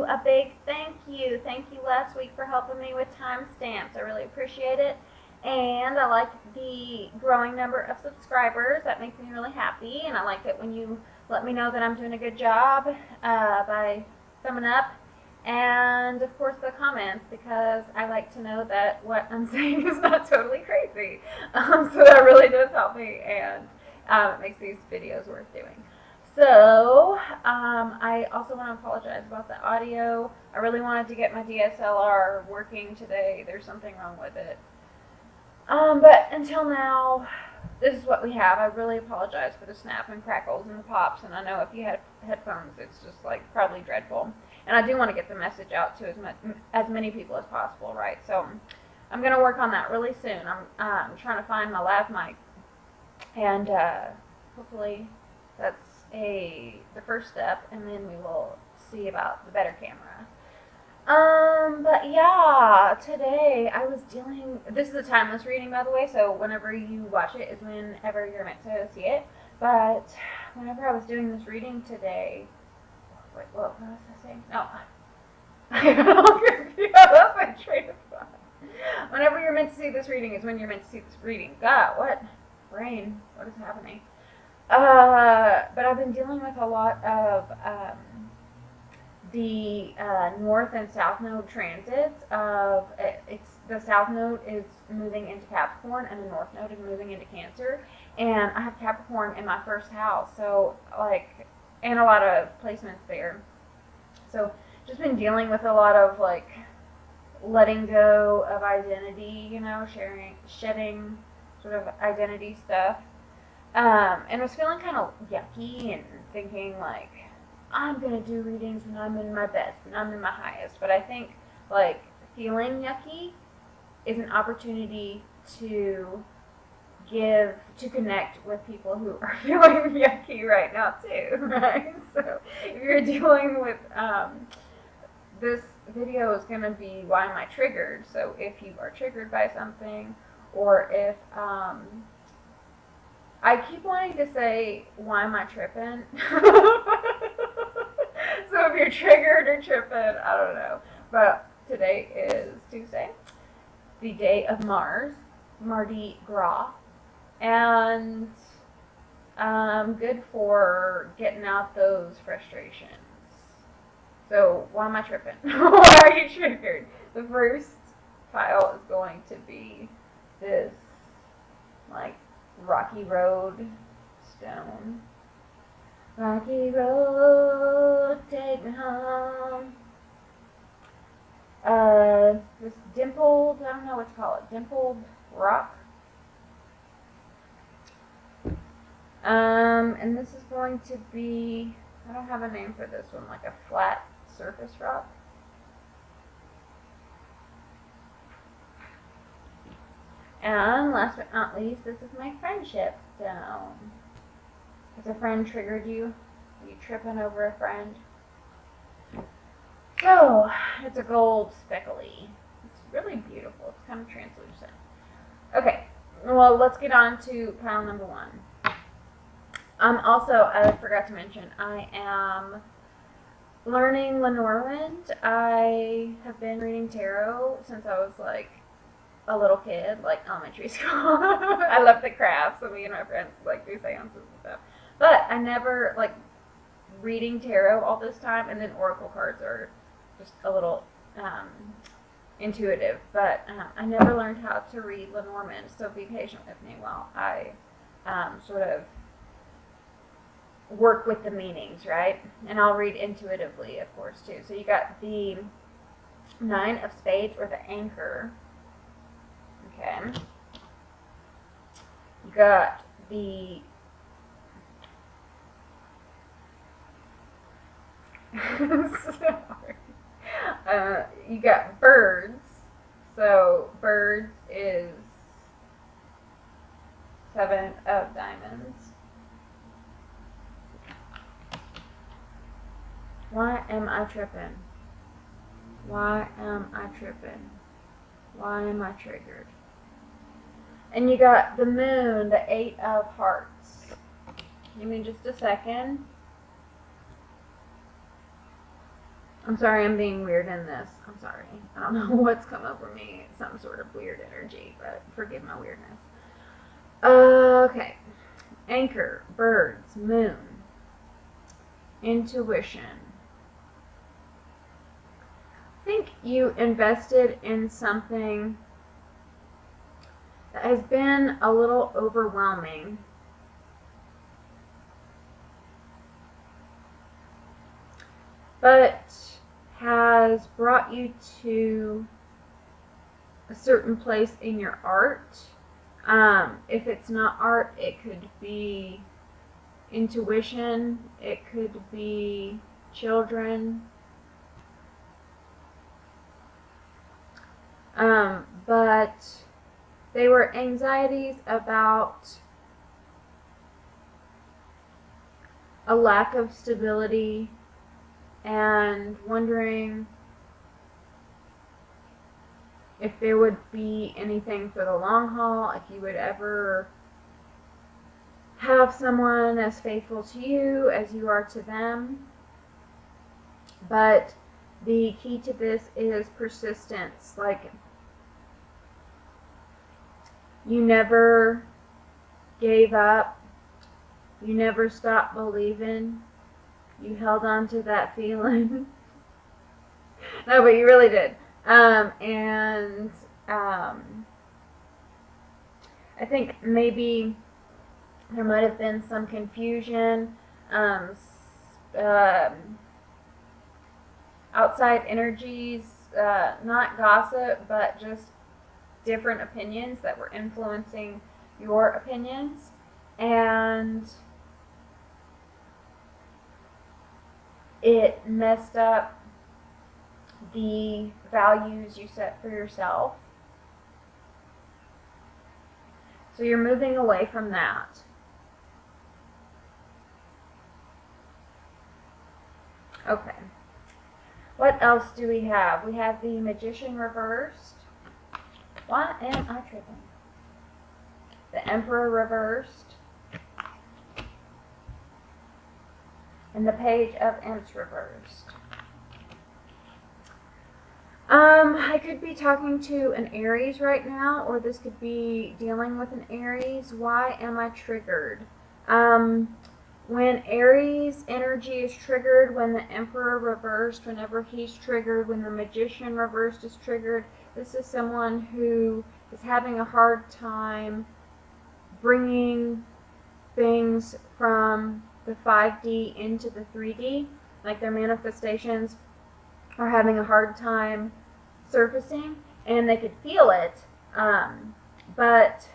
a big thank you. Thank you last week for helping me with timestamps. I really appreciate it. And I like the growing number of subscribers. That makes me really happy. And I like it when you let me know that I'm doing a good job by thumbing up. And of course the comments, because I like to know that what I'm saying is not totally crazy. So that really does help me, and it makes these videos worth doing. So, I also want to apologize about the audio. I really wanted to get my DSLR working today. There's something wrong with it. But until now, this is what we have. I really apologize for the snap and crackles and the pops, and I know if you had headphones, it's just like probably dreadful. And I do want to get the message out to as many people as possible, right? So I'm going to work on that really soon. I'm trying to find my lav mic, and hopefully that's the first step, and then we will see about the better camera. But yeah, today I was this is a timeless reading, by the way, so whenever you watch it is whenever you're meant to see it. But whenever I was doing this reading today, wait, what was I saying? No. I got all confused. That's my train of thought. Whenever you're meant to see this reading is when you're meant to see this reading. God, what? Brain, what is happening? But I've been dealing with a lot of the north and south node transits. The south node is moving into Capricorn, and the north node is moving into Cancer. And I have Capricorn in my first house, so and a lot of placements there. So just been dealing with a lot of letting go of identity, shedding sort of identity stuff. And was feeling kind of yucky and thinking I'm going to do readings when I'm in my best and I'm in my highest. But I think feeling yucky is an opportunity to connect with people who are feeling yucky right now too, right? So if you're dealing with, this video is going to be why am I triggered? So if you are triggered by something, or if, I keep wanting to say, why am I tripping? So if you're triggered or tripping, I don't know. But today is Tuesday, the day of Mars, Mardi Gras, and good for getting out those frustrations. So why am I tripping? Why are you triggered? The first pile is going to be this rocky road stone. Rocky road, take me home. This dimpled, I don't know what to call it, dimpled rock. And this is going to be, I don't have a name for this one, like a flat surface rock. And last but not least, this is my friendship stone. Has a friend triggered you? Are you tripping over a friend? So, it's a gold speckly. It's really beautiful. It's kind of translucent. Okay, well, let's get on to pile number one. Also, I forgot to mention, I am learning Lenormand. I have been reading tarot since I was a little kid, elementary school. I love the crafts, so me and my friends do seances and stuff. But I never, reading tarot all this time, and then oracle cards are just a little intuitive. But I never learned how to read Lenormand, so be patient with me while I sort of work with the meanings, right? And I'll read intuitively, of course, too. So you got the 9 of Spades, or the anchor. Okay. You got the you got birds. So birds is 7 of diamonds. Why am I tripping? Why am I tripping? Why am I triggered? And you got the moon, the 8 of hearts. Give me just a second. I'm sorry I'm being weird in this. I'm sorry. I don't know what's come over me. Some sort of weird energy, but forgive my weirdness. Okay. Anchor, birds, moon, intuition. I think you invested in something that has been a little overwhelming. But has brought you to a certain place in your art. If it's not art, it could be intuition, it could be children. But they were anxieties about a lack of stability and wondering if there would be anything for the long haul, if you would ever have someone as faithful to you as you are to them. But the key to this is persistence. Like, you never gave up. You never stopped believing. You held on to that feeling. No, but you really did. I think maybe there might have been some confusion, outside energies, not gossip, but just different opinions that were influencing your opinions. And it messed up the values you set for yourself. So you're moving away from that. Okay. What else do we have? We have the Magician reversed. Why am I tripping? The Emperor reversed. And the Page of Imps reversed. I could be talking to an Aries right now, or this could be dealing with an Aries. Why am I triggered? When Aries energy is triggered, when the Emperor reversed, whenever he's triggered, when the Magician reversed is triggered, this is someone who is having a hard time bringing things from the 5D into the 3D. Like, their manifestations are having a hard time surfacing, and they could feel it, but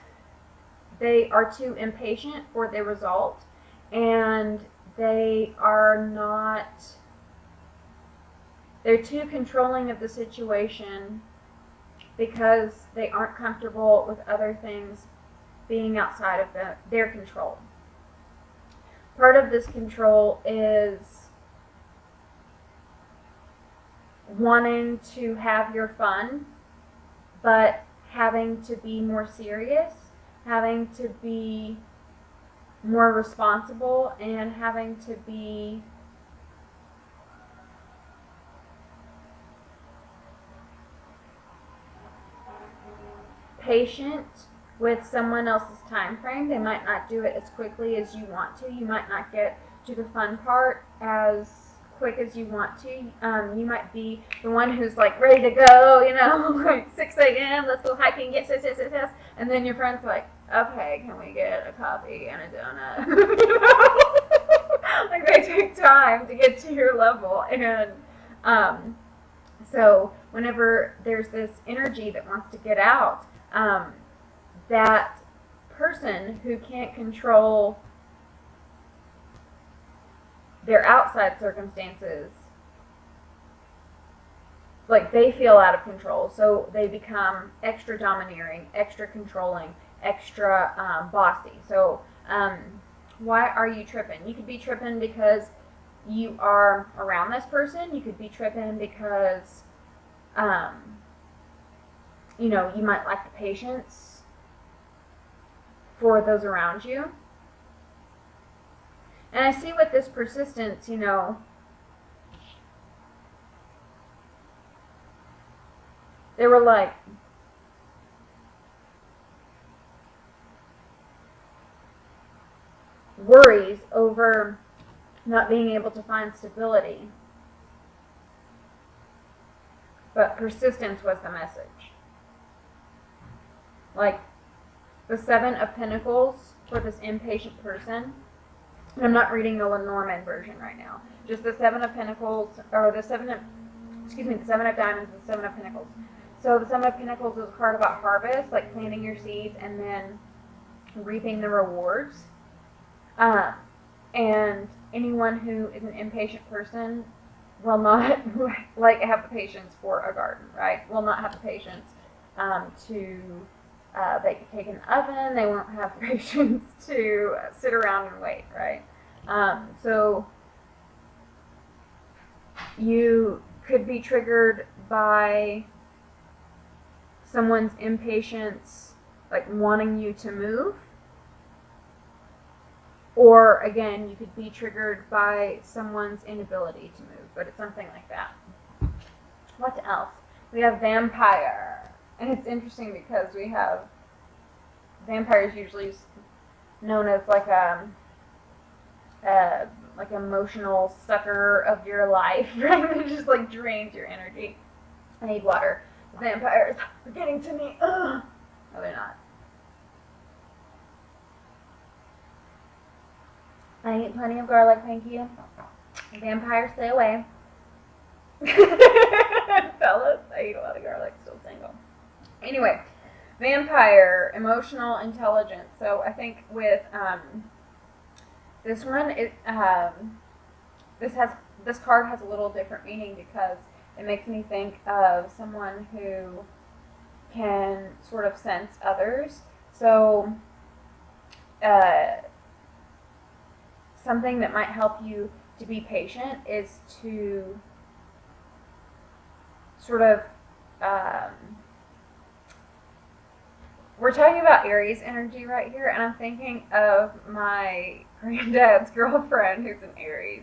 they are too impatient for the result, and they're too controlling of the situation because they aren't comfortable with other things being outside of their control. Part of this control is wanting to have your fun, but having to be more serious, having to be more responsible, and having to be patient with someone else's time frame. They might not do it as quickly as you want to. You might not get to the fun part as quick as you want to. You might be the one who's like ready to go, like 6 a.m., let's go hiking, yes, and then your friend's like, okay, can we get a coffee and a donut? Like, they take time to get to your level. And so whenever there's this energy that wants to get out, that person who can't control their outside circumstances, like, they feel out of control, so they become extra domineering, extra controlling, extra bossy. So why are you tripping? You could be tripping because you are around this person. You could be tripping because you might lack the patience for those around you. And I see with this persistence, They were like worries over not being able to find stability. But persistence was the message. Like the Seven of Pentacles for this impatient person. And I'm not reading the Lenormand version right now. Just the Seven of Pentacles, or the Seven of Diamonds and the Seven of Pentacles. So the Seven of Pentacles is a card about harvest, like planting your seeds and then reaping the rewards. And anyone who is an impatient person will not like have the patience for a garden, right? Will not have the patience to bake a cake in the oven. They won't have the patience to sit around and wait, right? So you could be triggered by someone's impatience, like wanting you to move. Or, again, you could be triggered by someone's inability to move, but it's something like that. What else? We have vampire. And it's interesting because we have vampires usually known as like emotional sucker of your life, right? It just like drains your energy. I need water. Vampires are getting to me. Ugh. No, they're not. I eat plenty of garlic, thank you. Vampires, stay away. Fellas, I eat a lot of garlic, still single. Anyway, vampire, emotional intelligence. So I think with this one, this card has a little different meaning because it makes me think of someone who can sort of sense others. So something that might help you to be patient is to sort of, we're talking about Aries energy right here, and I'm thinking of my granddad's girlfriend who's an Aries,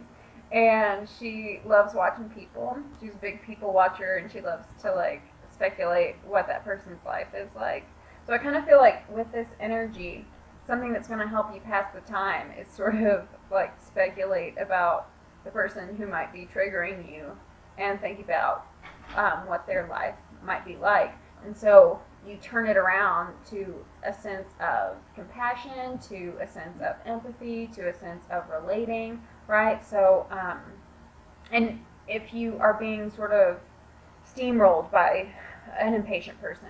and she loves watching people. She's a big people watcher, and she loves to like speculate what that person's life is like. So I kind of feel like with this energy, something that's going to help you pass the time is sort of like speculate about the person who might be triggering you and think about what their life might be like. And so you turn it around to a sense of compassion, to a sense of empathy, to a sense of relating, right? So, and if you are being sort of steamrolled by an impatient person,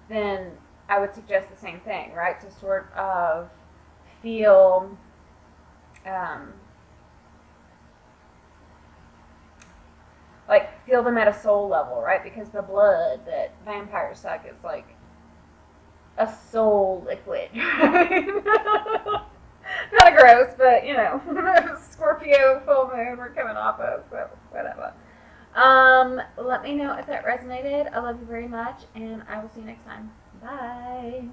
then I would suggest the same thing, right? To sort of feel feel them at a soul level, right? Because the blood that vampires suck is like a soul liquid. Kind of gross, but you know, Scorpio full moon we're coming off of, so whatever. Let me know if that resonated. I love you very much, and I will see you next time. Bye.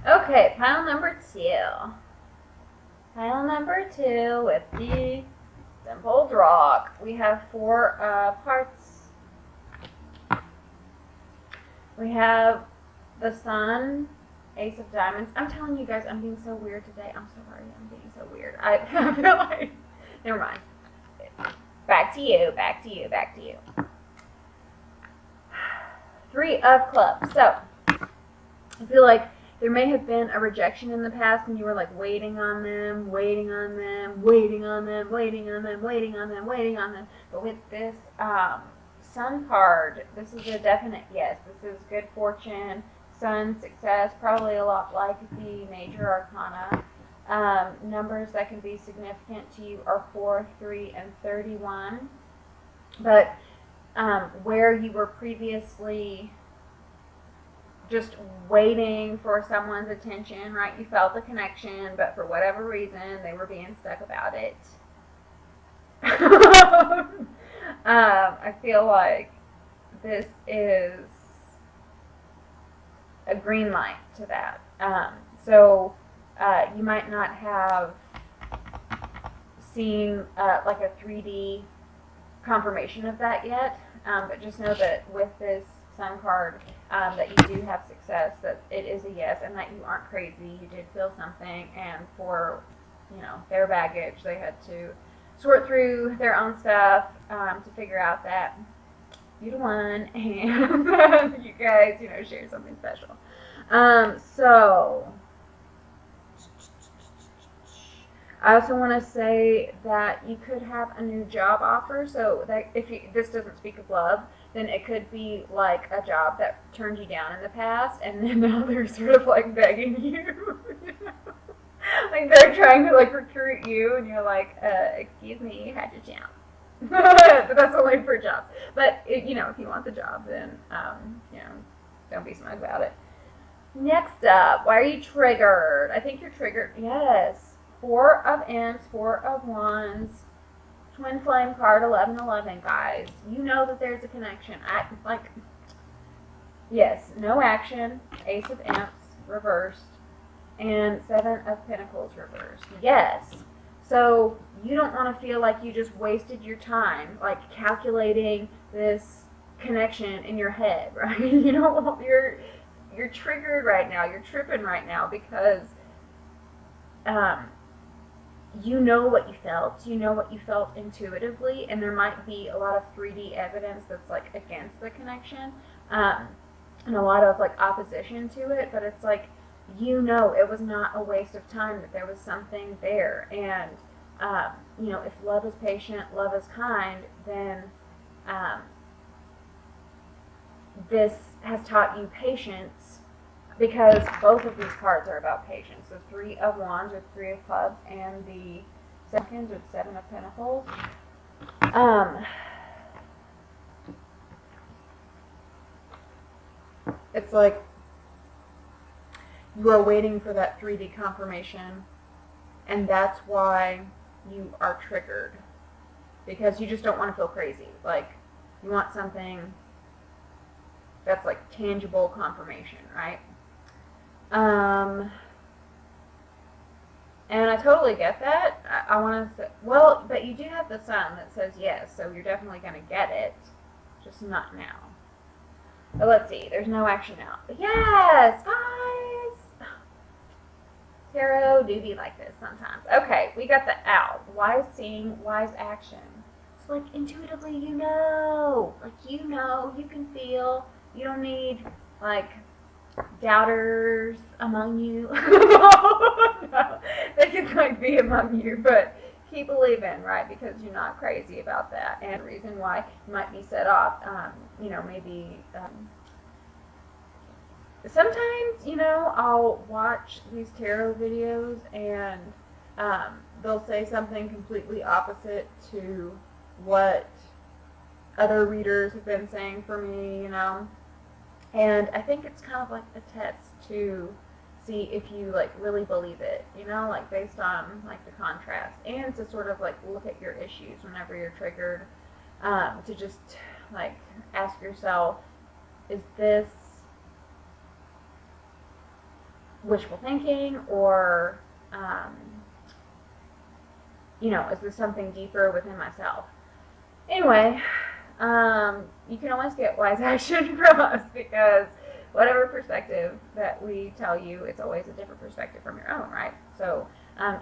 Okay, pile number 2. Pile number 2 with the Simple Rock. We have 4 parts. We have the Sun, Ace of Diamonds. I'm telling you guys, I'm being so weird today. I'm sorry, I'm being so weird. I feel like, never mind. Back to you, back to you, back to you. 3 of Clubs. So, I feel like there may have been a rejection in the past and you were like waiting on them, waiting on them, waiting on them, waiting on them, waiting on them, waiting on them. But with this Sun card, this is a definite yes. This is good fortune, Sun, success, probably a lot like the Major Arcana. Numbers that can be significant to you are 4, 3, and 31. But where you were previously just waiting for someone's attention, right? You felt the connection, but for whatever reason, they were being stuck about it. I feel like this is a green light to that. So you might not have seen like a 3D confirmation of that yet, but just know that with this Sun card, that you do have success, that it is a yes, and that you aren't crazy. You did feel something, and for their baggage, they had to sort through their own stuff to figure out that you're the one, and you guys, share something special. So I also want to say that you could have a new job offer. So that if this doesn't speak of love, then it could be like a job that turned you down in the past, and then now they're sort of like begging you. Like they're trying to like recruit you, and you're like, excuse me, you had your chance. But that's only for jobs. But if you want the job, then don't be smug about it. Next up, why are you triggered? I think you're triggered. Yes. 4 of Imps, 4 of Wands, Twin Flame card, 1111, guys. You know that there's a connection. Yes, no action. Ace of Imps reversed, and 7 of Pentacles reversed. Yes. So you don't want to feel like you just wasted your time, like calculating this connection in your head, right? You're triggered right now. You're tripping right now because you know what you felt. You know what you felt intuitively, and there might be a lot of 3D evidence that's like against the connection, and a lot of like opposition to it. But it's like it was not a waste of time. That there was something there, and if love is patient, love is kind, then this has taught you patience, because both of these cards are about patience. So 3 of Wands with 3 of Clubs, and the second with 7 of Pentacles. It's like you are waiting for that 3D confirmation, and that's why you are triggered, because you just don't want to feel crazy. Like, you want something that's like tangible confirmation, right? And I totally get that. I want to say, well, but you do have the Sun that says yes, so you're definitely going to get it, just not now. But let's see, there's no action now. But yes, guys! Tarot do be like this sometimes. Okay, we got the Out. Wise seeing, wise action. It's like intuitively you know. Like you can feel. You don't need like doubters among you. No, they can like be among you, but keep believing, right? Because you're not crazy about that. And the reason why you might be set off, maybe sometimes, I'll watch these tarot videos and they'll say something completely opposite to what other readers have been saying for me, And I think it's kind of like a test to see if you like really believe it, like based on like the contrast, and to sort of like look at your issues whenever you're triggered, to just like ask yourself, is this wishful thinking, or is there something deeper within myself? Anyway, you can always get wise action from us, because whatever perspective that we tell you, it's always a different perspective from your own, right? So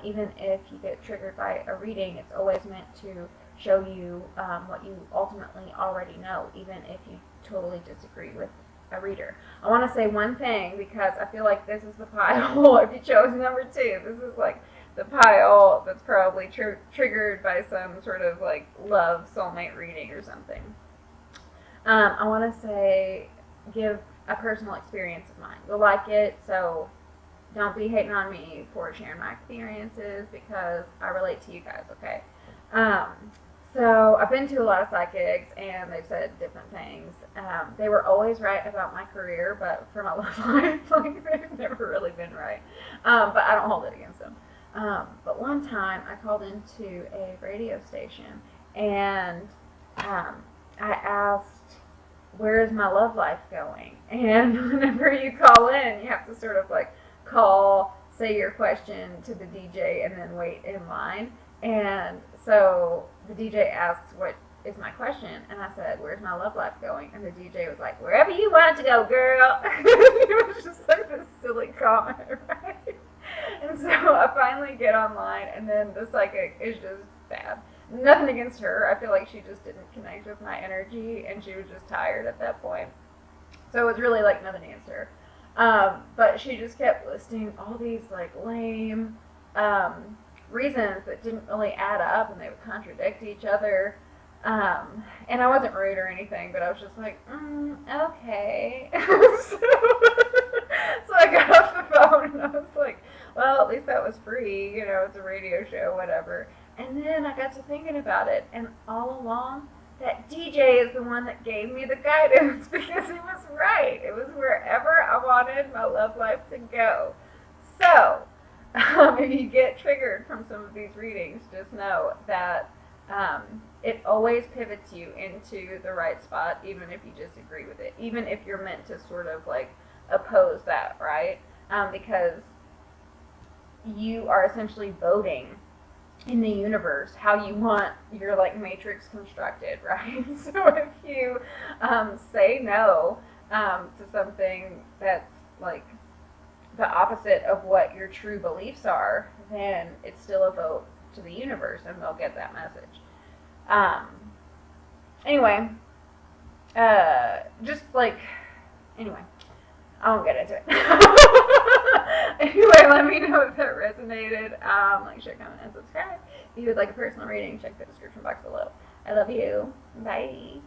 even if you get triggered by a reading, it's always meant to show you what you ultimately already know, even if you totally disagree with a reader. I want to say one thing, because I feel like this is the pile. If you chose number 2, this is like the pile that's probably triggered by some sort of like love soulmate reading or something. I want to say, give a personal experience of mine. You'll like it, so don't be hating on me for sharing my experiences, because I relate to you guys, okay? So I've been to a lot of psychics, and they've said different things. They were always right about my career, but for my love life, like, they've never really been right. But I don't hold it against them. But one time I called into a radio station, and I asked where is my love life going? And whenever you call in, you have to sort of like call, say your question to the DJ, and then wait in line. And so the DJ asks, what is my question? And I said, where's my love life going? And the DJ was like, wherever you want it to go, girl. It was just like this silly comment, right? And so I finally get online, and then the psychic is just bad. Nothing against her. I feel like she just didn't connect with my energy, and she was just tired at that point. So it was really like nothing against her. But she just kept listing all these like lame reasons that didn't really add up, and they would contradict each other. And I wasn't rude or anything, but I was just like, okay. So I got off the phone, and I was like, well, at least that was free. You know, it's a radio show, whatever. And then I got to thinking about it, and all along, that DJ is the one that gave me the guidance, because he was right. It was wherever I wanted my love life to go. So, if you get triggered from some of these readings, just know that it always pivots you into the right spot, even if you disagree with it, even if you're meant to sort of like oppose that, right? Because you are essentially voting in the universe how you want your like matrix constructed, right? So if you say no to something that's like the opposite of what your true beliefs are, then it's still a vote to the universe, and they'll get that message. Anyway, just like, anyway, I won't get into it. Anyway, let me know if that resonated. Like, share, comment, and subscribe. If you would like a personal reading, check the description box below. I love you. Bye.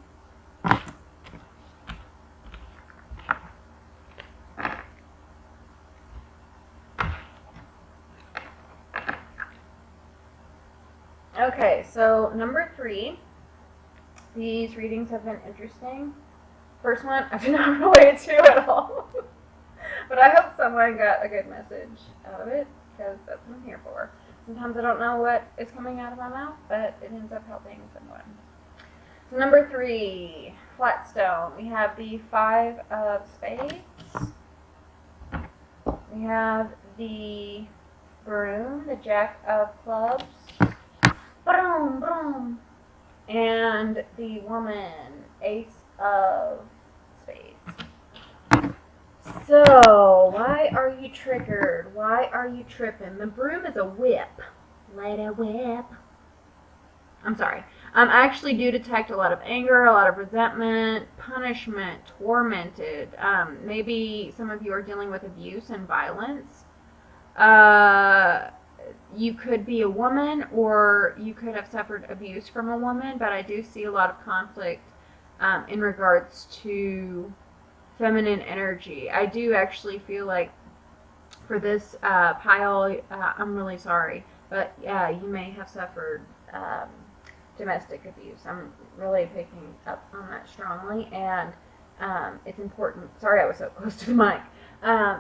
Okay, so number 3. These readings have been interesting. First one, I did not relate to at all. But I hope someone got a good message out of it, because that's what I'm here for. Sometimes I don't know what is coming out of my mouth, but it ends up helping someone. So number 3, flat stone. We have the 5 of spades. We have the broom, the jack of clubs. Boom, boom. And the woman, ace of spades. So, why are you triggered? Why are you tripping? The broom is a whip. Let it whip. I'm sorry. I actually do detect a lot of anger, a lot of resentment, punishment, tormented. Maybe some of you are dealing with abuse and violence. You could be a woman, or you could have suffered abuse from a woman, but I do see a lot of conflict in regards to feminine energy. I do actually feel like for this pile, I'm really sorry, but yeah, you may have suffered domestic abuse. I'm really picking up on that strongly, and it's important. Sorry, I was so close to the mic.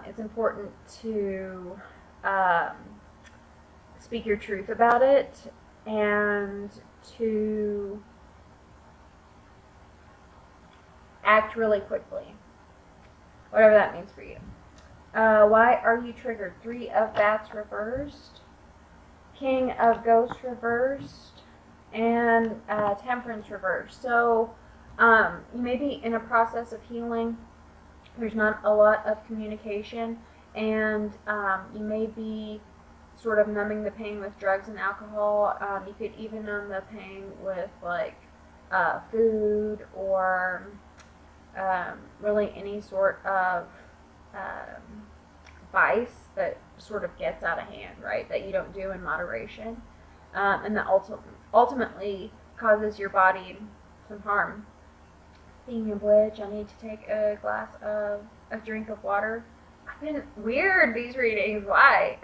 It's important to speak your truth about it, and to act really quickly, whatever that means for you. Why are you triggered? 3 of bats reversed, King of ghosts reversed, and Temperance reversed. So you may be in a process of healing. There's not a lot of communication, and you may be sort of numbing the pain with drugs and alcohol. You could even numb the pain with like food, or really any sort of vice that sort of gets out of hand, right? That you don't do in moderation, and that ultimately causes your body some harm. Speaking of which, I need to take a drink of water. I've been weird these readings. Why?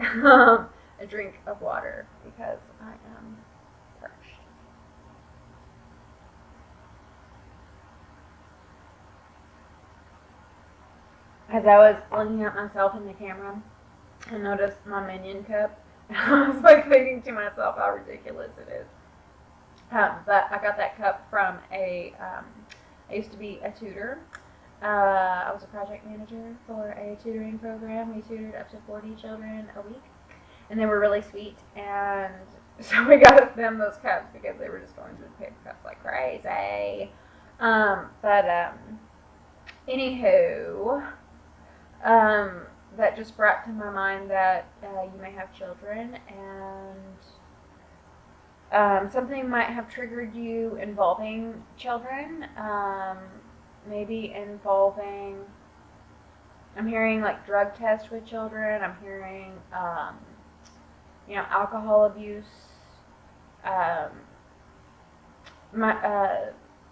A drink of water, because I am parched. As I was looking at myself in the camera, I noticed my Minion cup, and I was like thinking to myself how ridiculous it is. But I got that cup from a I used to be a tutor. I was a project manager for a tutoring program. We tutored up to 40 children a week, and they were really sweet. And so we got them those cups because they were just going through the paper cups like crazy. Anywho, that just brought to my mind that you may have children, and something might have triggered you involving children. Maybe involving, I'm hearing like drug tests with children. I'm hearing, alcohol abuse.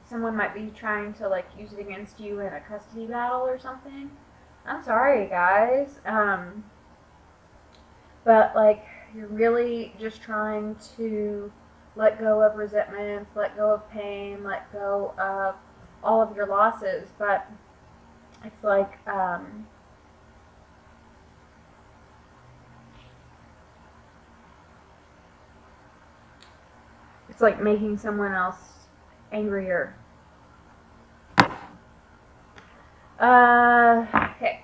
Someone might be trying to like use it against you in a custody battle or something. I'm sorry, guys. But like, you're really just trying to let go of resentments, let go of pain, let go of all of your losses. But it's like, it's like making someone else angrier. Okay.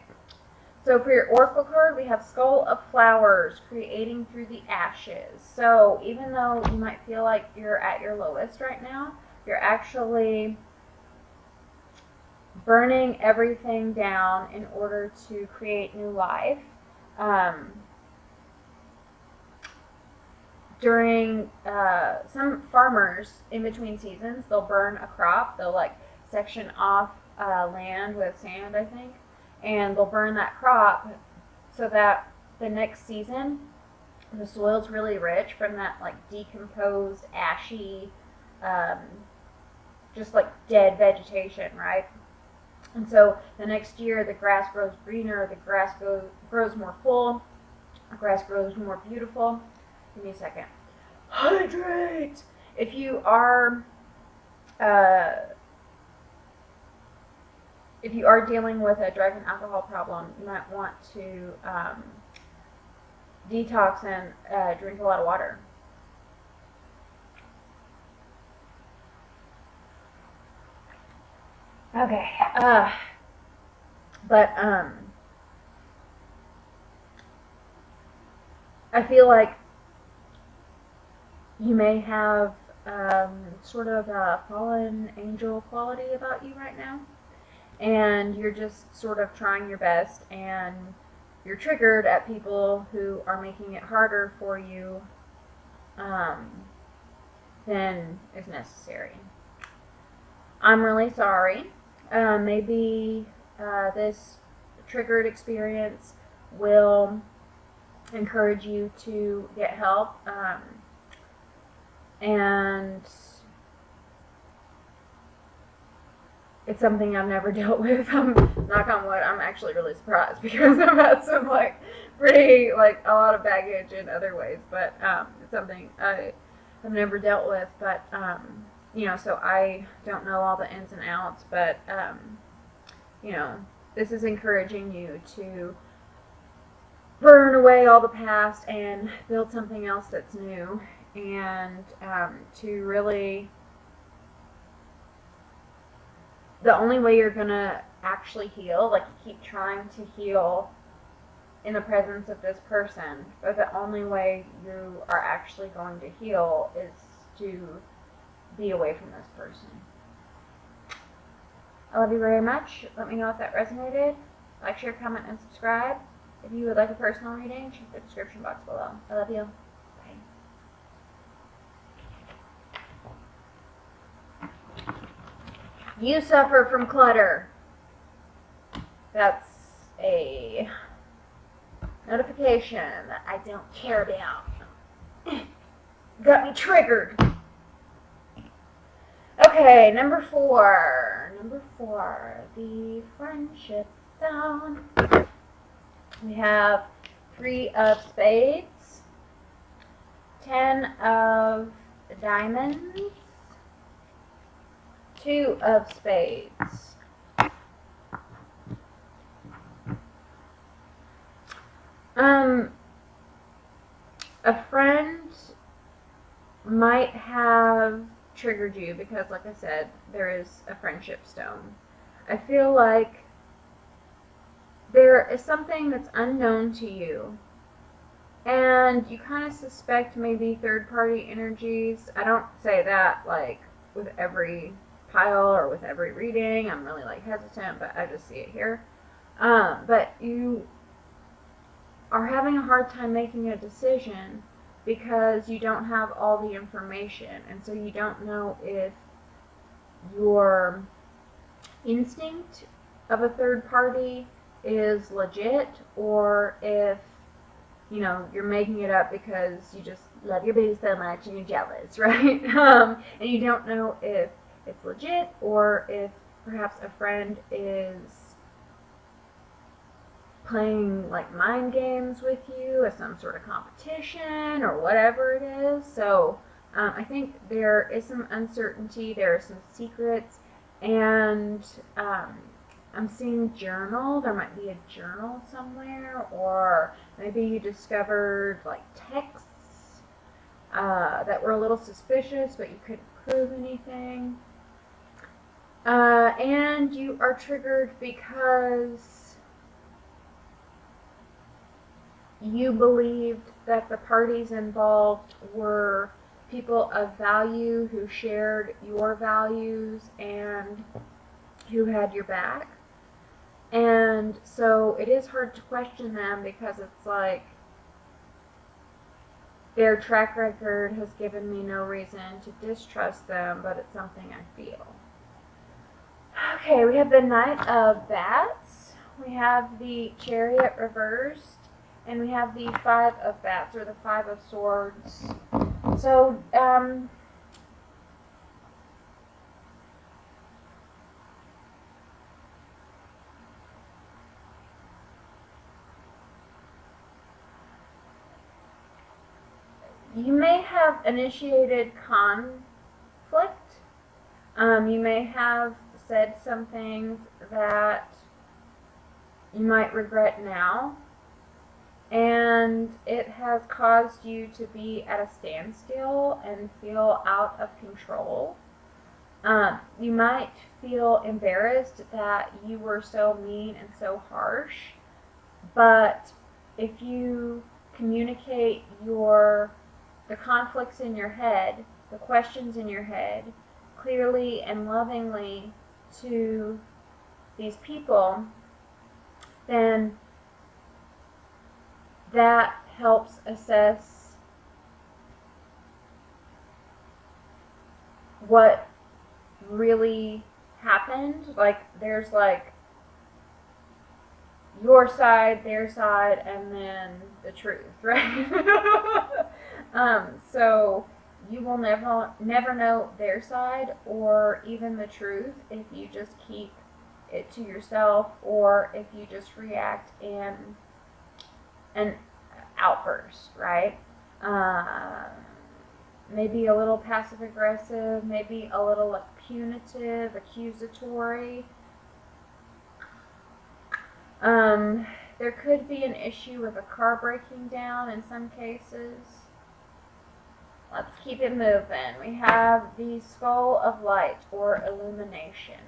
So for your oracle card, we have Skull of Flowers, creating through the ashes. So even though you might feel like you're at your lowest right now, you're actually burning everything down in order to create new life. During some farmers, in between seasons, they'll burn a crop. They'll like section off land with sand, I think, and they'll burn that crop so that the next season the soil's really rich from that like decomposed, ashy, just like dead vegetation, right? And so the next year the grass grows greener, the grass grows more full, the grass grows more beautiful. Give me a second. Hydrate! If you are dealing with a drug and alcohol problem, you might want to detox and drink a lot of water. Okay. I feel like you may have sort of a fallen angel quality about you right now. And you're just sort of trying your best, and you're triggered at people who are making it harder for you than is necessary. I'm really sorry. Maybe this triggered experience will encourage you to get help, and it's something I've never dealt with. Knock on wood, I'm actually really surprised because I've had some like pretty like a lot of baggage in other ways, but it's something I have never dealt with. But so I don't know all the ins and outs, but this is encouraging you to burn away all the past and build something else that's new, and to really. The only way you're going to actually heal, like you keep trying to heal in the presence of this person, but the only way you are actually going to heal is to be away from this person. I love you very much. Let me know if that resonated. Like, share, comment, and subscribe. If you would like a personal reading, check the description box below. I love you. You suffer from clutter. That's a notification that I don't care about. Got me triggered. Okay, number 4. Number 4, the friendship stone. We have 3 of spades, 10 of diamonds, 2 of spades. A friend might have triggered you because, like I said, there is a friendship stone. I feel like there is something that's unknown to you, and you kind of suspect maybe third-party energies. I don't say that like with every pile or with every reading. I'm really like hesitant, but I just see it here. But you are having a hard time making a decision because you don't have all the information, and so you don't know if your instinct of a third party is legit or if you're making it up because you just love your boo so much and you're jealous, right? And you don't know if it's legit or if perhaps a friend is playing like mind games with you as some sort of competition or whatever it is. So I think there is some uncertainty, there are some secrets, and I'm seeing journal. There might be a journal somewhere, or maybe you discovered like texts that were a little suspicious, but you couldn't prove anything. And you are triggered because you believed that the parties involved were people of value who shared your values and who had your back. And so it is hard to question them because it's like their track record has given me no reason to distrust them, but it's something I feel. Okay, we have the Knight of Bats. We have the Chariot reversed. And we have the Five of Bats, or the Five of Swords. So, you may have initiated conflict. You may have said some things that you might regret now. And it has caused you to be at a standstill and feel out of control. You might feel embarrassed that you were so mean and so harsh, but if you communicate the conflicts in your head, the questions in your head, clearly and lovingly to these people, then that helps assess what really happened. Like, there's like your side, their side, and then the truth, right? So you will never know their side or even the truth if you just keep it to yourself, or if you just react in an outburst, right? Maybe a little passive aggressive, maybe a little like punitive, accusatory. There could be an issue with a car breaking down in some cases. Let's keep it moving. We have the Skull of Light, or illumination.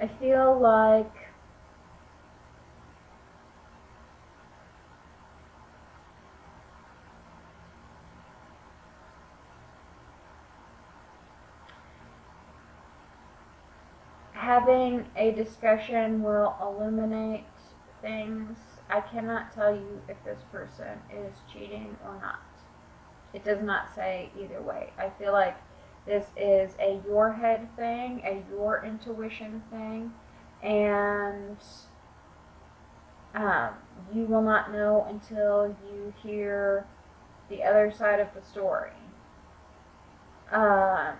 I feel like having a discussion will illuminate things. I cannot tell you if this person is cheating or not. It does not say either way. I feel like this is a your head thing, a your intuition thing, and you will not know until you hear the other side of the story. And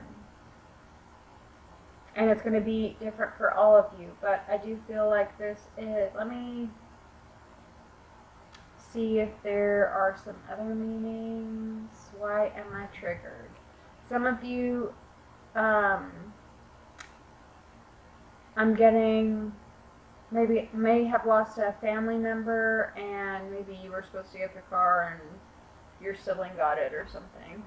it's going to be different for all of you, but I do feel like this is, let me see if there are some other meanings. Why am I triggered? Some of you, I'm getting, maybe may have lost a family member, and maybe you were supposed to get the car and your sibling got it or something.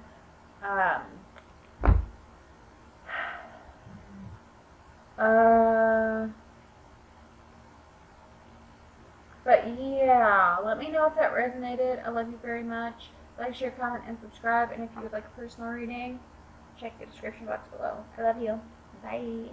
But yeah, let me know if that resonated. I love you very much. Like, share, comment, and subscribe. And if you would like a personal reading, check the description box below. I love you. Bye.